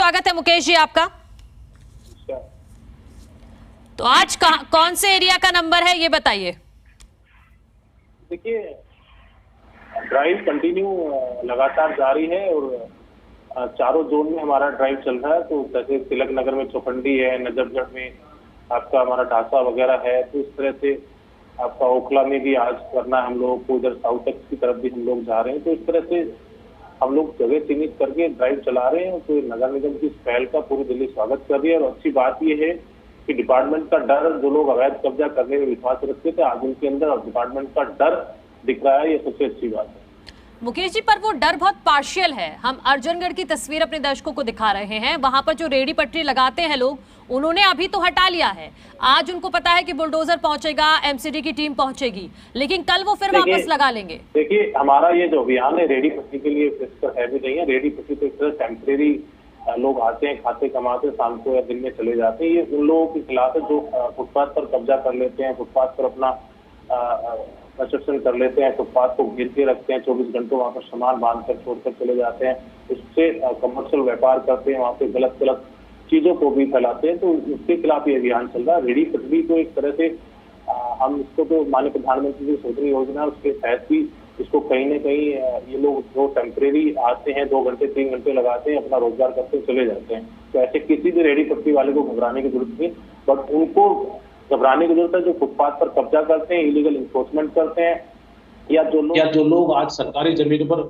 स्वागत है मुकेश जी आपका। तो आज कौन से एरिया का नंबर है ये बताइए। देखिए, ड्राइव कंटिन्यू लगातार जारी है और चारों जोन में हमारा ड्राइव चल रहा है। तो जैसे तिलक नगर में चौखंडी है, नजफगढ़ में आपका हमारा ढासा वगैरह है, तो इस तरह से आपका ओखला में भी आज करना है हम लोगों को, इधर साउथ तक की तरफ भी हम लोग जा रहे हैं। तो इस तरह से हम लोग जगह चिन्हित करके ड्राइव चला रहे हैं। तो नगर निगम की इस पहल का पूरी दिल्ली स्वागत कर रही है। और अच्छी बात यह है कि डिपार्टमेंट का डर, जो लोग अवैध कब्जा करने में विश्वास रखते थे, आज उनके अंदर डिपार्टमेंट का डर दिख रहा है। ये सबसे अच्छी बात है। मुकेश जी, पर वो डर बहुत पार्शियल है। हम अर्जुनगढ़ की तस्वीर अपने दर्शकों को दिखा रहे हैं। वहां पर जो रेडी पटरी लगाते हैं लोग, उन्होंने अभी तो हटा लिया है। आज उनको पता है कि बुलडोजर पहुंचेगा, एमसीडी की टीम पहुंचेगी, लेकिन कल वो फिर वापस लगा लेंगे। देखिए, हमारा ये जो अभियान है रेडी पटरी के लिए है भी नहीं है। रेडी पटरी तो एक तरह टेम्परेरी लोग आते हैं, खाते कमाते, शाम को या दिन में चले जाते हैं। ये उन लोगों के खिलाफ है जो फुटपाथ पर कब्जा कर लेते हैं, फुटपाथ पर अपना कंस्ट्रक्शन कर लेते हैं, फुटपाथ को घेर के रखते हैं, 24 घंटों वहाँ पर सामान बांधकर छोड़कर चले जाते हैं, उससे कमर्शियल व्यापार करते हैं, वहाँ पे गलत गलत चीजों को भी फैलाते हैं। तो उसके खिलाफ ये अभियान चल रहा है। रेडी पटरी को एक तरह से हम इसको तो माननीय प्रधानमंत्री की शोधन योजना, उसके तहत भी इसको कहीं न कहीं ये लोग जो टेम्परेरी आते हैं, 2 घंटे 3 घंटे लगाते हैं, अपना रोजगार करते चले जाते हैं। तो ऐसे किसी भी रेडी पटरी वाले को घबराने की जरूरत नहीं, बट उनको घबराने की जरूरत है जो फुटपाथ पर कब्जा करते हैं, इलीगल इन्फोर्समेंट करते हैं, या जो लोग आज सरकारी जमीन पर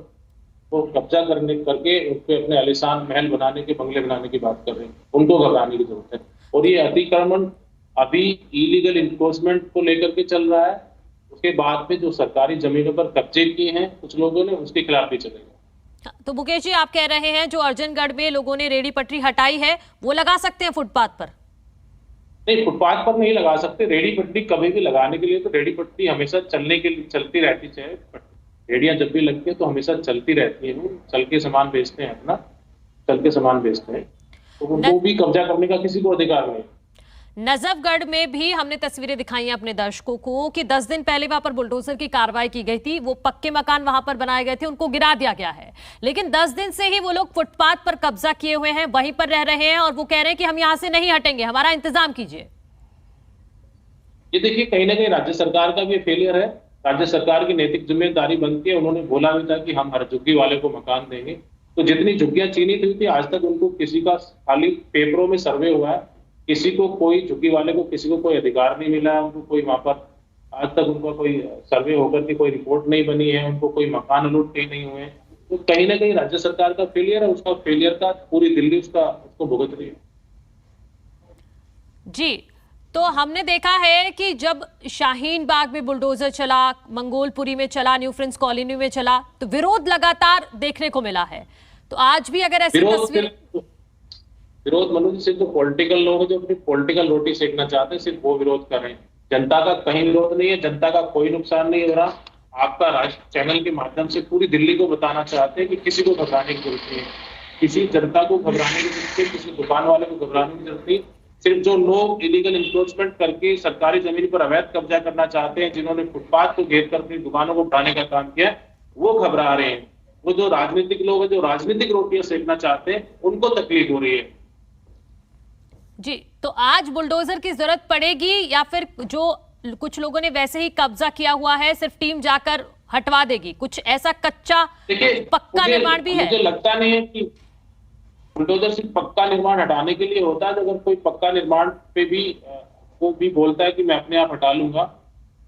वो कब्जा करके उसपे अपने आलीशान महल बनाने के, बंगले बनाने की बात कर रहे हैं, उनको घबराने की जरूरत है। और ये अतिक्रमण अभी इलीगल इन्फोर्समेंट को लेकर के चल रहा है। उसके बाद में जो सरकारी जमीनों पर कब्जे किए हैं कुछ लोगों ने, उसके खिलाफ भी चलेगा। तो मुकेश जी, आप कह रहे हैं जो अर्जुनगढ़ में लोगों ने रेडी पटरी हटाई है वो लगा सकते हैं फुटपाथ पर? नहीं, फुटपाथ पर नहीं लगा सकते। रेडी पटरी कभी भी लगाने के लिए तो रेडी पटरी हमेशा चलती रहती है। रेडियां जब भी लगती है तो हमेशा चलती रहती है। चल के सामान बेचते हैं, अपना चल के सामान बेचते हैं, तो उनको भी कब्जा करने का किसी को अधिकार नहीं। नजफगढ़ में भी हमने तस्वीरें दिखाई हैं अपने दर्शकों को कि 10 दिन पहले वहां पर बुलडोजर की कार्रवाई की गई थी। वो पक्के मकान वहां पर बनाए गए थे, उनको गिरा दिया गया है, लेकिन 10 दिन से ही वो लोग फुटपाथ पर कब्जा किए हुए हैं, वहीं पर रह रहे हैं और वो कह रहे हैं कि हम यहां से नहीं हटेंगे, हमारा इंतजाम कीजिए। ये देखिए, कहीं ना कहीं राज्य सरकार का भी फेलियर है। राज्य सरकार की नैतिक जिम्मेदारी बनती है। उन्होंने बोला भी था कि हम हर झुग्गी वाले को मकान देंगे। तो जितनी झुग्गियां चिन्हित हुई थी, आज तक उनको किसी का खाली पेपरों में सर्वे हुआ है, किसी को कोई झुग्गी वाले को किसी को कोई अधिकार नहीं मिला है। उनको कोई वहां पर आज तक उनका कोई सर्वे होकर के कोई रिपोर्ट नहीं बनी है, उनको कोई मकान अलॉट कहीं नहीं हुए। तो कहीं ना कहीं राज्य सरकार का फेलियर है। उसका फेलियर का पूरी दिल्ली उसको भुगत रही है। जी, तो हमने देखा है कि जब शाहीन बाग में बुलडोजर चला, मंगोलपुरी में चला, न्यू फ्रेंड्स कॉलोनी में चला, तो विरोध लगातार देखने को मिला है। तो आज भी अगर ऐसी विरोध मनोज, सिर्फ जो पॉलिटिकल लोग हैं जो अपनी पॉलिटिकल रोटी सेकना चाहते हैं, सिर्फ वो विरोध कर रहे हैं। जनता का कहीं विरोध नहीं है, जनता का कोई नुकसान नहीं हो रहा। आपका राष्ट्र चैनल के माध्यम से पूरी दिल्ली को बताना चाहते हैं कि किसी को घबराने की जरूरत नहीं है, किसी जनता को घबराने की जरूरत नहीं, किसी दुकान वाले को घबराने की जरूरत नहीं। सिर्फ जो लोग इलीगल इंक्रोचमेंट करके सरकारी जमीन पर अवैध कब्जा करना चाहते हैं, जिन्होंने फुटपाथ को घेर कर अपनी दुकानों को उठाने का काम किया, वो घबरा रहे हैं। वो जो राजनीतिक लोग हैं जो राजनीतिक रोटियां सेकना चाहते हैं, उनको तकलीफ हो रही है। जी, तो आज बुलडोजर की जरूरत पड़ेगी या फिर जो कुछ लोगों ने वैसे ही कब्जा किया हुआ है सिर्फ टीम जाकर हटवा देगी? कुछ ऐसा कच्चा पक्का निर्माण भी है? मुझे लगता नहीं है कि बुलडोजर सिर्फ पक्का निर्माण हटाने के लिए होता है। तो अगर कोई पक्का निर्माण पे भी वो भी बोलता है कि मैं अपने आप हटा लूंगा,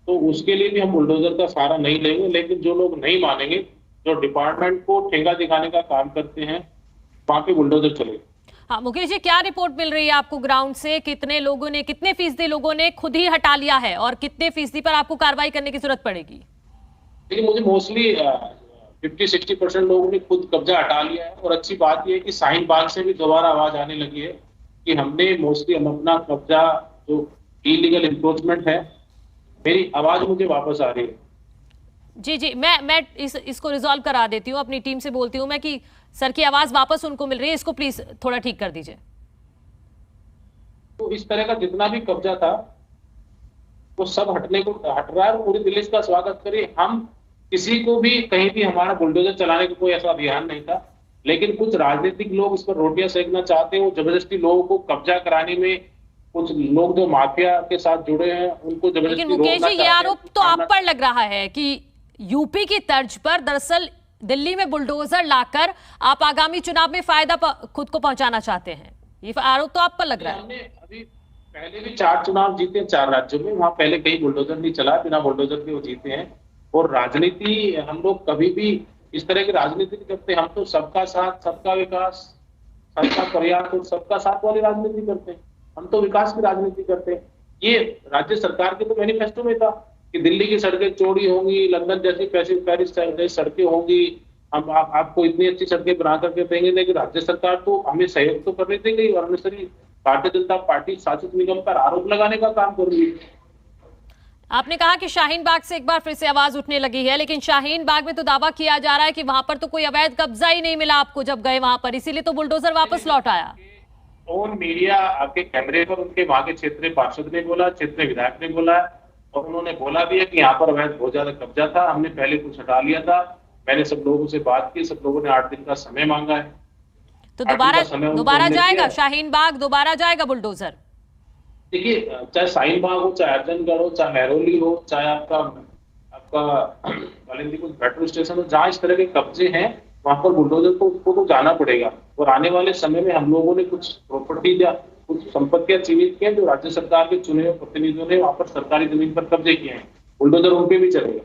तो उसके लिए भी हम बुलडोजर का सहारा नहीं लेंगे। लेकिन जो लोग नहीं मानेंगे, जो डिपार्टमेंट को ठेंगा दिखाने का काम करते हैं, वहां पे बुलडोजर चलेगा। हाँ मुकेश जी, क्या रिपोर्ट मिल रही है आपको ग्राउंड से? कितने लोगों ने, कितने फीसदी लोगों ने खुद ही हटा लिया है और कितने फीसदी पर आपको कार्रवाई करने की जरूरत पड़ेगी? लेकिन मुझे मोस्टली 50-60% लोगों ने खुद कब्जा हटा लिया है। और अच्छी बात यह है कि शाहीन बाग से भी दोबारा आवाज आने लगी है कि हमने मोस्टली अपना कब्जा, जो इलीगल इंक्रोचमेंट है, मेरी आवाज मुझे वापस आ रही है। जी जी, मैं इसको रिजॉल्व करा देती हूँ, अपनी टीम से बोलती हूँ मैं कि सर की आवाज वापस उनको मिल रही है, इसको प्लीज थोड़ा ठीक कर दीजिए। तो इस तरह का जितना भी कब्जा था वो सब हट रहा है। पूरी दिल्ली का स्वागत करिए। हम किसी को भी कहीं भी हमारा बुलडोजर चलाने का कोई ऐसा अभियान नहीं था। लेकिन कुछ राजनीतिक लोग इस पर रोटियां सेकना चाहते हैं, वो जबरदस्ती लोगों को कब्जा कराने में, कुछ लोग जो माफिया के साथ जुड़े हैं उनको लेकिन जबरदस्ती मुकेश रोकना जी, ये चाहते हैं। आरोप तो आप पर लग रहा है कि यूपी की तर्ज पर दरअसल दिल्ली में बुलडोजर लाकर आप आगामी चुनाव में फायदा खुद को पहुंचाना चाहते हैं। ये आरोप तो आप पर लग रहा है। हमने अभी पहले भी 4 चुनाव जीते हैं 4 राज्यों में, वहां पहले कहीं बुलडोजर नहीं चला, बिना बुलडोजर के वो जीते हैं। और राजनीति हम लोग कभी भी इस तरह की राजनीति नहीं करते, हम तो सबका साथ, सबका विकास, सबका प्रयास और सबका साथ वाली राजनीति करते हैं। हम तो विकास की राजनीति करते हैं। ये राज्य सरकार के तो मैनिफेस्टो में था कि दिल्ली की सड़कें चौड़ी होंगी, लंदन जैसी पेरिस जैसी सड़कें होंगी, हम आपको इतनी अच्छी सड़कें बना करके देंगे। लेकिन राज्य सरकार तो हमें सहयोग तो करने दे गई और हमें सारी भारतीय जनता पार्टी शासित निगम पर आरोप लगाने का काम कर रही है। आपने कहा कि शाहीन बाग से एक बार फिर से आवाज उठने लगी है, लेकिन शाहीन बाग में तो दावा किया जा रहा है कि वहां पर तो कोई अवैध कब्जा ही नहीं मिला आपको जब गए वहां पर, इसीलिए तो बुलडोजर वापस लौट आया। ऑन मीडिया आपके कैमरे पर उनके वहां के क्षेत्रीय पार्षद ने बोला, क्षेत्रीय विधायक ने बोला, और उन्होंने बोला भी है कि यहाँ पर अवैध बहुत ज्यादा कब्जा था, हमने पहले कुछ हटा लिया था। मैंने सब लोगों से बात की, सब लोगों ने 8 दिन का समय मांगा है। तो दोबारा जाएगा शाहीन बाग, दोबारा जाएगा बुलडोजर? देखिए, चाहे शाहीन बाग हो, चाहे अर्जनगढ़ हो, चाहे महरौली हो, चाहे आपका मेट्रो स्टेशन हो, जहाँ इस तरह के कब्जे हैं वहां पर बुलडोजर को उसको तो जाना पड़ेगा। और आने वाले समय में हम लोगों ने कुछ प्रॉपर्टी या कुछ संपत्तियां चिन्हित की हैं जो राज्य सरकार के चुने हुए प्रतिनिधियों ने वहां पर सरकारी जमीन पर कब्जे किए हैं, बुलडोजर उन पे भी चलेगा।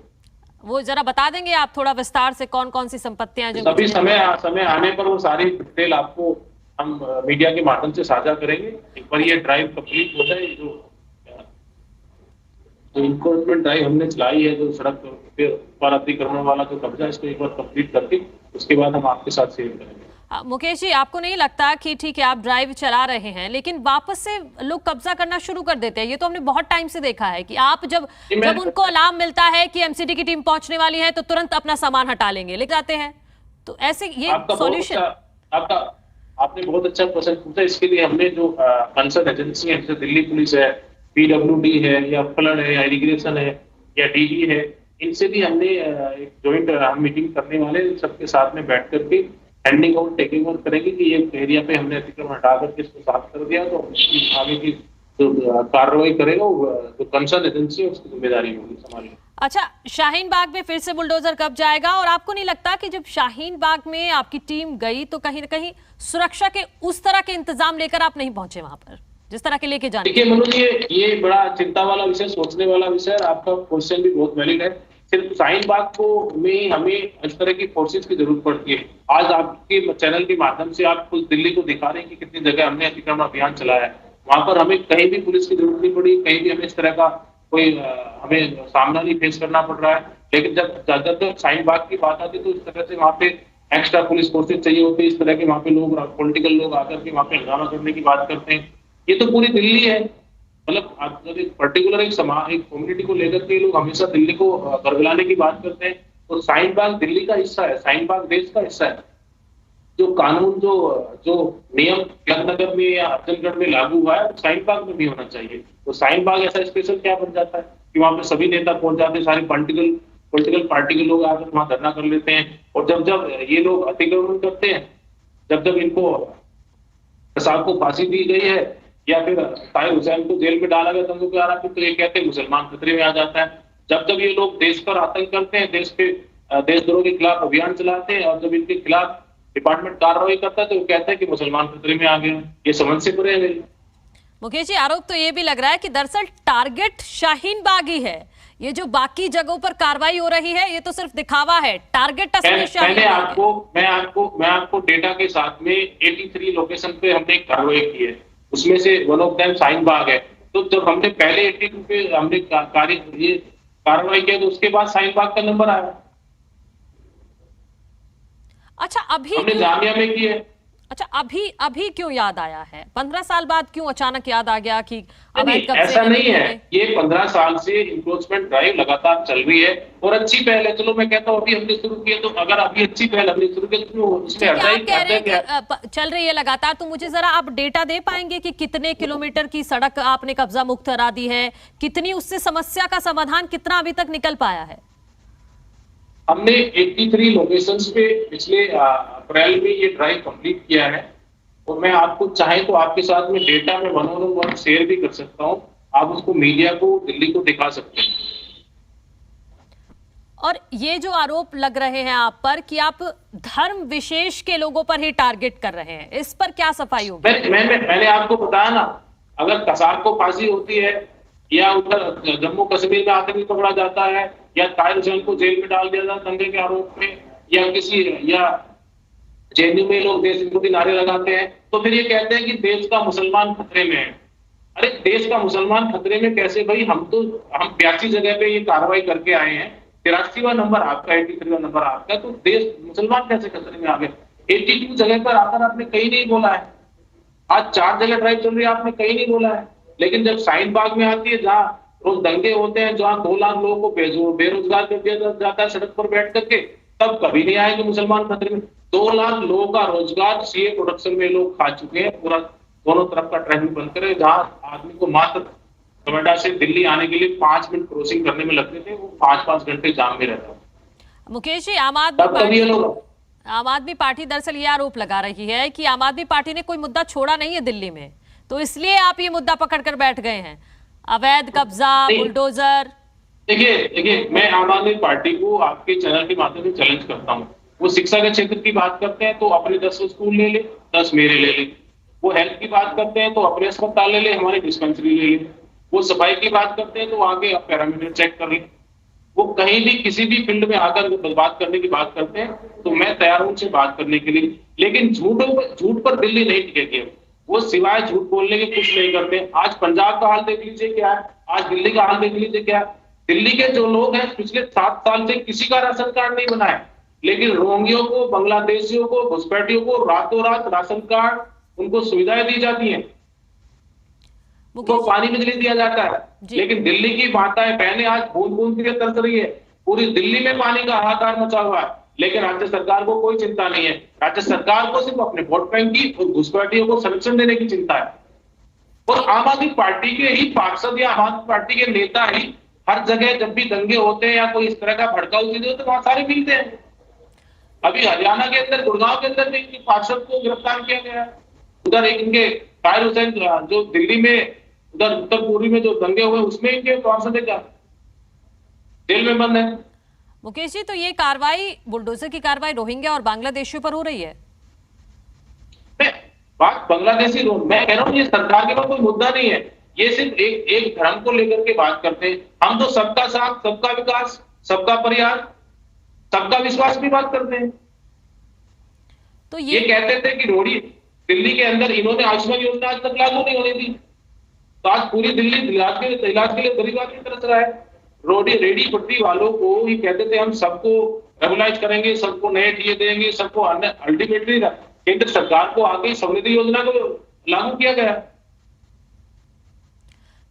वो जरा बता देंगे आप थोड़ा विस्तार से, कौन कौन सी संपत्तियां जो सभी समय आने पर वो सारी डिटेल आपको हम मीडिया के माध्यम से साझा करेंगे। एक बार ये ड्राइव कंप्लीट हो जाए, जो इन्फोर्समेंट ड्राइव हमने चलाई है, जो सड़क पर अतिक्रमण वाला जो कब्जा है, इसको एक बार कंप्लीट करके उसके बाद हम आपके साथ शेयर करेंगे। मुकेश जी, आपको नहीं लगता कि ठीक है आप ड्राइव चला रहे हैं, लेकिन वापस से लोग कब्जा करना शुरू कर देते हैं? ये तो हमने बहुत टाइम से देखा है कि आप जब उनको अलार्म मिलता है कि एमसीडी की टीम पहुंचने वाली है तो तुरंत अपना सामान हटा लेंगे, ले जाते हैं। तो ऐसे ये सॉल्यूशन आपने बहुत अच्छा क्वेश्चन पूछा। इसके लिए हमने जो कंसर्न एजेंसी है, जैसे दिल्ली पुलिस है, PWD है, या फ्लड है, या इरिगेशन है, या DG है, इनसे भी हमने एक ज्वाइंट मीटिंग करने वाले, सबके साथ में बैठ करके हैंडिंग ओवर टेकिंग ओवर करेंगे कि ये एरिया पे हमने अतिक्रमण हटा करके इसको साफ कर दिया, तो आगे की जो कार्रवाई करेगा जो कंसर्न एजेंसी है उसकी जिम्मेदारी होगी संभालने। अच्छा, शाहीन बाग में फिर से बुलडोजर कब जाएगा? और आपको नहीं लगता कि जब शाहीन बाग में आपकी टीम गई तो कहीं ना कहीं सुरक्षा के उस तरह के इंतजाम लेकर आप नहीं पहुंचे वहां पर जिस तरह के लेके जाने? देखिए मनोज, ये बड़ा चिंता वाला विषय, सोचने वाला विषय, आपका क्वेश्चन भी बहुत वैलिड है। सिर्फ शाहीन बाग को में हमें इस तरह की फोर्सेस की जरूरत पड़ती है। आज आपके चैनल के माध्यम से आप खुद दिल्ली को दिखा रहे हैं कि कितनी जगह हमने अतिक्रमण अभियान चलाया है, वहां पर हमें कहीं भी पुलिस की जरूरत नहीं पड़ी, कहीं भी हमें इस तरह का कोई हमें सामना नहीं फेस करना पड़ रहा है। लेकिन जब शाहीन बाग की बात आती है तो इस तरह से वहां पे एक्स्ट्रा पुलिस फोर्सेज चाहिए होती है, इस तरह के वहां पे लोग, पॉलिटिकल लोग आकर के वहां पे हंगामा करने की बात करते हैं। ये तो पूरी दिल्ली है, मतलब अगर एक पर्टिकुलर एक कम्युनिटी को लेकर के लोग हमेशा दिल्ली को बरगलाने की बात करते हैं, तो शाहीन बाग दिल्ली का हिस्सा है, शाहीन बाग देश का हिस्सा है। जो कानून, जो नियम नगर में या अर्जनगढ़ में लागू हुआ है, शाहीन बाग में भी होना चाहिए। तो शाहीन बाग ऐसा स्पेशल क्या बन जाता है कि वहां पे सभी नेता पहुंच जाते हैं, सारे पॉलिटिकल पार्टी के लोग आकर वहां धरना कर लेते हैं। और जब ये लोग अतिक्रमण करते हैं, जब इनको प्रसाद को फांसी दी गई है या फिर ताहिर हुसैन को जेल में डाला गया दंगों के आरोप, तो ये कहते हैं मुसलमान खतरे में आ जाता है। जब ये लोग देश पर आतंक करते हैं, देशद्रोह के खिलाफ अभियान चलाते हैं, और जब इनके खिलाफ डिपार्टमेंट कार्रवाई करता है तो वो कहते हैं कि मुसलमान खतरे में आ गए। ये समझ से परे है। मुकेश जी, आरोप तो ये भी लग रहा है कि दरअसल टारगेट शाहीन बाग ही है, ये जो बाकी जगहों पर कार्रवाई हो रही है ये तो सिर्फ दिखावा है, टारगेट असली शाहीन बाग है। मैं आपको डेटा के साथ में 83 लोकेशन पे हमने कार्रवाई की है, उसमें से one of them Shaheen Bagh है। तो जब हमने पहले 82 पे हमने कार्रवाई किया तो उसके बाद शाहीन बाग का नंबर आया। अच्छा, अभी हमने जामिया में की है। अच्छा, अभी क्यों याद आया है? 15 साल बाद क्यों अचानक याद आ गया कि ऐसा नहीं है, ये 15 साल से इन्फोर्समेंट ड्राइव लगातार चल रही है और अच्छी पहल है। चलो मैं कहता हूँ अभी हमने शुरू किया, तो अगर अभी अच्छी पहल हमने शुरू की तो उसमें चल रही है लगातार, तो मुझे जरा आप डेटा दे पाएंगे कि कितने किलोमीटर की सड़क आपने कब्जा मुक्त करा दी है, कितनी उससे समस्या का समाधान कितना अभी तक निकल पाया है? हमने 83 लोकेशंस पे पिछले अप्रैल में ये ड्राइव कंप्लीट किया है और मैं आपको चाहे तो आपके साथ में डेटा में 1 शेयर भी कर सकता हूं। आप उसको मीडिया को, दिल्ली को दिखा सकते हैं। और ये जो आरोप लग रहे हैं आप पर कि आप धर्म विशेष के लोगों पर ही टारगेट कर रहे हैं, इस पर क्या सफाई होगी? मैंने आपको बताया ना, अगर कसाब को फांसी होती है या उधर जम्मू कश्मीर में आतंकी पकड़ा जाता है या ताहिर हुसैन को जेल में डाल दिया जाता दंगे के आरोप में, या जेएनयू में लोग देश विरोधी नारे लगाते हैं, तो फिर ये कहते हैं कि देश का मुसलमान खतरे में है। अरे देश का मुसलमान खतरे में कैसे भाई? हम 82 जगह पे ये कार्रवाई करके आए हैं, 83वां नंबर आपका, 83वां नंबर आपका, तो देश मुसलमान कैसे खतरे में आ गए? 82 जगह पर आकर आपने कहीं नहीं बोला है। आज 4 जगह ड्राइव चल रही है, आपने कहीं नहीं बोला है। लेकिन जब शाहीन बाग में आती है, जहाँ रोज दंगे होते हैं, जहाँ 2 लाख लोगों को बेरोजगार कर दिया जाता है सड़क पर बैठ करके, तब कभी नहीं आए कि मुसलमान खतरे में। 2 लाख लोगों का रोजगार सीए प्रोडक्शन में लोग खा चुके हैं। पूरा दोनों तरफ का ट्रैफिक बंद करे, जहाँ आदमी को मात्र नोएडा से दिल्ली आने के लिए 5 मिनट क्रॉसिंग करने में लगते थे, वो 5-5 घंटे जाम में रहता है। मुकेश जी, आम आदमी पार्टी दरअसल ये आरोप लगा रही है कि आम आदमी पार्टी ने कोई मुद्दा छोड़ा नहीं है दिल्ली में, तो इसलिए आप ये मुद्दा पकड़कर बैठ गए हैं, अवैध कब्जा, बुलडोजर। देखिए, मैं आम आदमी पार्टी को आपके चैनल के माध्यम से चैलेंज करता हूँ। वो शिक्षा के क्षेत्र की बात करते हैं तो अपने 10 स्कूल ले ले, 10 मेरे ले ले। वो हेल्थ की बात करते हैं तो अपने अस्पताल ले ले, हमारी डिस्पेंसरी ले ले। वो सफाई की बात करते हैं तो आगे पैरामीटर चेक कर ले। वो कहीं भी किसी भी फील्ड में आकर बात करने की बात करते हैं तो मैं तैयार हूं उनसे बात करने के लिए। लेकिन झूठ पर दिल्ली नहीं टिकेगी। वो सिवाय झूठ बोलने के कुछ नहीं करते। आज पंजाब का हाल देख लीजिए क्या है, आज दिल्ली का हाल देख लीजिए क्या है। दिल्ली के जो लोग हैं पिछले 7 साल से किसी का राशन कार्ड नहीं बना है, लेकिन रोहिंग्यों को, बांग्लादेशियों को, घुसपैठियों को रातों रात राशन कार्ड, उनको सुविधाएं दी जाती हैं, उनको पानी बिजली दिया जाता है। लेकिन दिल्ली की माताएं बहनें आज बूंद बूंद के लिए तरस रही है। पूरी दिल्ली में पानी का हाहाकार मचा हुआ है, लेकिन राज्य सरकार को कोई चिंता नहीं है। राज्य सरकार को सिर्फ अपने वोट बैंक की और घुसपैठियों को संरक्षण देने की चिंता है। और आम आदमी पार्टी के ही पार्षद या आम आदमी पार्टी के नेता ही हर जगह जब भी दंगे होते हैं या कोई इस तरह का भड़काऊ चीजें होती है, वहां सारे मिलते हैं। अभी हरियाणा के अंदर, गुड़गांव के अंदर भी इनकी पार्षद को गिरफ्तार किया गया। उधर एक इनके ताहिर हुसैन जो दिल्ली में, उधर उत्तर पूर्वी में जो दंगे हुए उसमें इनके पार्षद जेल में बंद है। मुकेश जी, तो ये कार्रवाई, बुलडोजर की कार्रवाई रोहिंग्या और बांग्लादेशियों पर हो रही है? बात बांग्लादेशी, मैं कह रहा हूँ ये सरकार के पास कोई मुद्दा नहीं है। ये सिर्फ एक धर्म को लेकर के बात करते हैं। हम तो सबका साथ, सबका विकास, सबका प्रयास, सबका विश्वास की बात करते हैं। तो ये कहते थे कि रोडी दिल्ली के अंदर इन्होंने आयुष्मान योजना आज तक लागू नहीं होने दी, तो आज पूरी दिल्ली इलाज के लिए गरीब आदमी तरस रहा है। रेडी पटरी वालों को ये कहते थे हम सबको रेगुलाइज करेंगे, सबको नए ठिये देंगे, सबको अल्टीमेटली केंद्र सरकार को आगे समृद्धि योजना को लागू किया गया।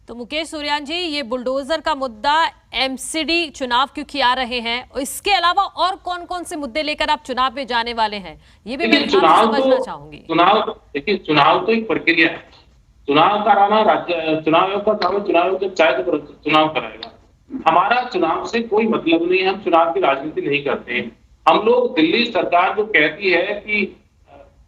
तो मुकेश सुरयान जी, ये बुलडोजर का मुद्दा एमसीडी चुनाव क्योंकि आ रहे हैं, इसके अलावा और कौन कौन से मुद्दे लेकर आप चुनाव में जाने वाले हैं, ये भी मैं समझना चाहूंगी। देखिए, चुनाव तो एक प्रक्रिया है। चुनाव कराना चुनाव आयोग का काम है। चुनाव आयोग जब चाहे तो चुनाव कराएगा। हमारा चुनाव से कोई मतलब नहीं है, हम चुनाव की राजनीति नहीं करते। हम लोग, दिल्ली सरकार जो कहती है कि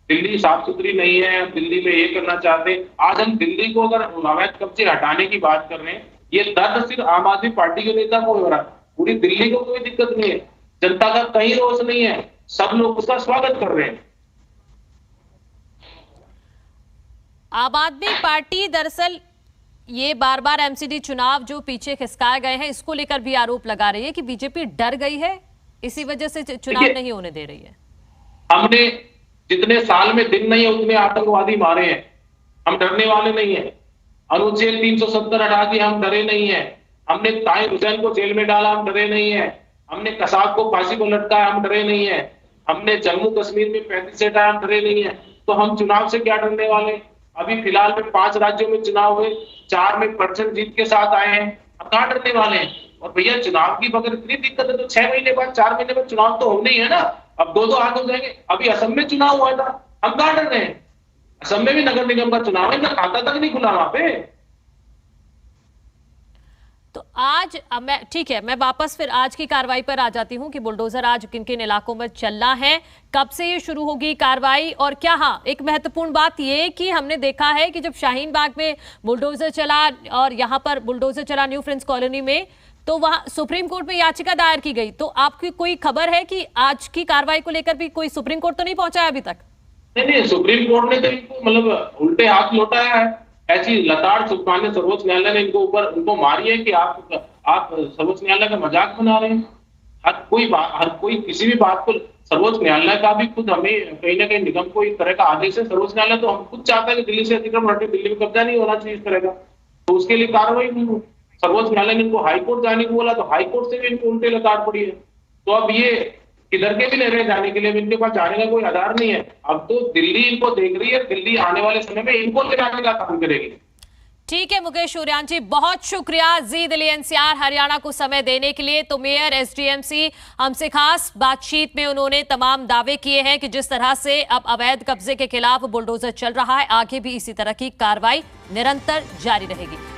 दिल्ली साफ सुथरी नहीं है, दिल्ली में ये करना चाहते हैं, आज हम दिल्ली को अगर अवैध कब्जे हटाने की बात कर रहे हैं, ये दर्द सिर्फ आम आदमी पार्टी के नेता को हो रहा है। पूरी दिल्ली को कोई दिक्कत नहीं है, जनता का कहीं रोष नहीं है, सब लोग उसका स्वागत कर रहे हैं। आम आदमी पार्टी दरअसल ये बार बार एमसीडी चुनाव जो पीछे खिसकाए गए हैं, इसको लेकर भी आरोप लगा रही है कि बीजेपी डर गई है, इसी वजह से चुनाव नहीं होने दे रही है। हमने जितने साल में दिन नहीं है उतने आतंकवादी मारे हैं, हम डरने वाले नहीं है। अनुच्छेद 370 हटा दी, हम डरे नहीं है। हमने ताहिर हुसैन को जेल में डाला, हम डरे नहीं है। हमने कसाब को फांसी को लटकाया, हम डरे नहीं है। हमने जम्मू कश्मीर में 35 से हटाया, हम डरे नहीं है। तो हम चुनाव से क्या डरने वाले? अभी फिलहाल में 5 राज्यों में चुनाव हुए, 4 में परसेंट जीत के साथ आए हैं, हम कहाँ डरने वाले हैं? और भैया चुनाव की अगर इतनी दिक्कत है तो 6 महीने बाद, 4 महीने बाद चुनाव तो होने ही है ना। अब 2-2 हाथ हो जाएंगे। अभी असम में चुनाव हुआ था, हम कहाँ डर रहे हैं? असम में भी नगर निगम का चुनाव है, खाता तक नहीं खुला वहां पे। तो आज मैं ठीक है, मैं वापस फिर आज की कार्रवाई पर आ जाती हूं कि बुलडोजर आज किन किन इलाकों में चलना है, कब से ये शुरू होगी कार्रवाई और क्या। हाँ, एक महत्वपूर्ण बात ये कि हमने देखा है कि जब शाहीन बाग में बुलडोजर चला और यहां पर बुलडोजर चला न्यू फ्रेंड्स कॉलोनी में, तो वहां सुप्रीम कोर्ट में याचिका दायर की गई। तो आपकी कोई खबर है कि आज की कार्रवाई को लेकर भी कोई सुप्रीम कोर्ट तो नहीं पहुंचा है अभी तक? नहीं, सुप्रीम कोर्ट ने तो इनको मतलब उल्टे हाथ लौटाया है। ऐसी लताड़ माननीय सर्वोच्च न्यायालय ने उनको मारी है कि आप सर्वोच्च न्यायालय का मजाक बना रहे हैं। हर कोई किसी भी बात को सर्वोच्च न्यायालय का भी खुद हमें कहीं ना कहीं निगम को इस तरह का आदेश है। सर्वोच्च न्यायालय तो हम खुद चाहता है कि दिल्ली से अतिक्रमण हटे, दिल्ली में कब्जा नहीं होना चाहिए इस तरह का, तो उसके लिए कार्रवाई नहीं हुई। सर्वोच्च न्यायालय ने इनको हाईकोर्ट जाने को बोला, तो हाईकोर्ट से भी इनको उल्टे लताड़ पड़ी है। तो अब ये किधर के भी ले रहे हैं जाने के लिए, इनके पास जाने का कोई आधार नहीं है। अब तो दिल्ली इनको देख रही है, दिल्ली आने वाले समय में इनको गिराने का काम करेगी। ठीक है मुकेश सूर्यान जी, बहुत शुक्रिया जी दिल्ली एनसीआर हरियाणा को समय देने के लिए। तो मेयर, एसडीएमसी हमसे खास बातचीत में उन्होंने तमाम दावे किए हैं कि जिस तरह से अब अवैध कब्जे के खिलाफ बुलडोजर चल रहा है, आगे भी इसी तरह की कार्रवाई निरंतर जारी रहेगी।